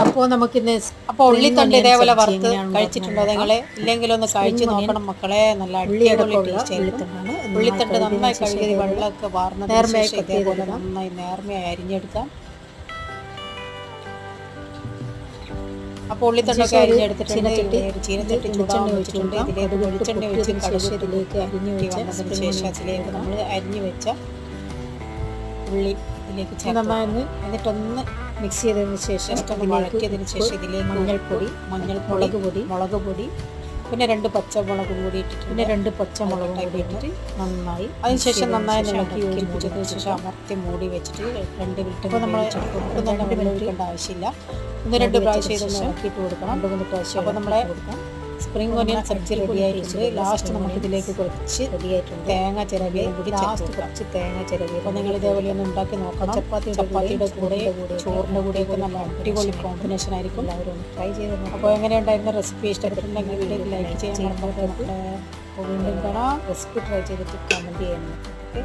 അപ്പോൾ നമുക്കിന്ന് അപ്പോൾ ഉള്ളിത്തണ്ട് ഇതേപോലെ വറുത്ത് കഴിച്ചിട്ടുണ്ടോ നിങ്ങളെ? ഇല്ലെങ്കിലും ഒന്ന് കഴിച്ച് നോക്കണം മക്കളെ. നല്ല അടിപൊളി ടേസ്റ്റ് ആയിരിക്കും. ഉള്ളിത്തണ്ട് നന്നായി കഴുകി വെള്ളമൊക്കെ വാർന്നതിന് ശേഷം ഇതേപോലെ നന്നായി നേർമയായി അരിഞ്ഞെടുക്കാം. അപ്പോൾ ഉള്ളിത്തണ്ടൊക്കെ അരിഞ്ഞെടുത്തിട്ടുണ്ട്. ചീനച്ചട്ടി ചൂടാൻ വെച്ചിട്ടുണ്ട്. ഇതിലേക്ക് വെളിച്ചെണ്ണ ഒഴിച്ച് കടുകിലേക്ക് അരിഞ്ഞു വന്നതിന് ശേഷം അതിലേക്ക് നമ്മൾ അരിഞ്ഞു വെച്ച ഉള്ളി ഇതിലേക്ക് ചേർത്ത് എന്നിട്ടൊന്ന് മിക്സ് ചെയ്തതിന് ശേഷം വഴക്കിയതിന് ശേഷം ഇതിലേക്ക് മഞ്ഞൾപ്പൊടി, മുളക് പൊടി, പിന്നെ 2 പച്ചമുളകും കൂടി ഇട്ടിട്ട് പിന്നെ 2 പച്ചമുളകും കൂടി ഇട്ടിട്ട് നന്നായി അതിനുശേഷം നന്നായി ഇളക്കി യോജിപ്പിച്ചതിന് ശേഷം അമർത്തി മൂടി വെച്ചിട്ട് 2 മിനിറ്റ്. അപ്പോൾ നമ്മൾ ഒട്ടും തന്നെ ഒഴിക്കേണ്ട ആവശ്യമില്ല. 1-2 പ്രാവശ്യം ഇതൊന്ന് ഇളക്കിയിട്ട് കൊടുക്കണം. 2-3 പ്രാവശ്യം. അപ്പോൾ നമ്മുടെ സ്പ്രിംഗ് ഒനിയൻ സബ്ജി റെഡി ആയിട്ടുണ്ട്. ലാസ്റ്റ് നമുക്ക് ഇതിലേക്ക് കുറച്ച് തേങ്ങ ചിരവിയും കൂടി കുറച്ച് തേങ്ങ ചിരവി. അപ്പോൾ നിങ്ങൾ ഇതേപോലെ ഒന്ന് ഉണ്ടാക്കി നോക്കണം. ചപ്പാത്തിയുടെ കൂടെ ചോറിൻ്റെ കൂടെയൊക്കെ നല്ല അടിപൊളി കോമ്പിനേഷൻ ആയിരിക്കും. എല്ലാവരും ഒന്ന് ട്രൈ ചെയ്ത് നോക്കാം. അപ്പോൾ എങ്ങനെയുണ്ടായിരുന്ന റെസിപ്പി ഇഷ്ടപ്പെട്ടിട്ടുണ്ടെങ്കിൽ വീഡിയോക്ക് ലൈക്ക് ചെയ്യാൻ മറക്കരുത്. വീണ്ടും കാണാം. റെസിപ്പി ട്രൈ ചെയ്തിട്ട് കമൻറ്റ് ചെയ്യാൻ. ഓക്കെ.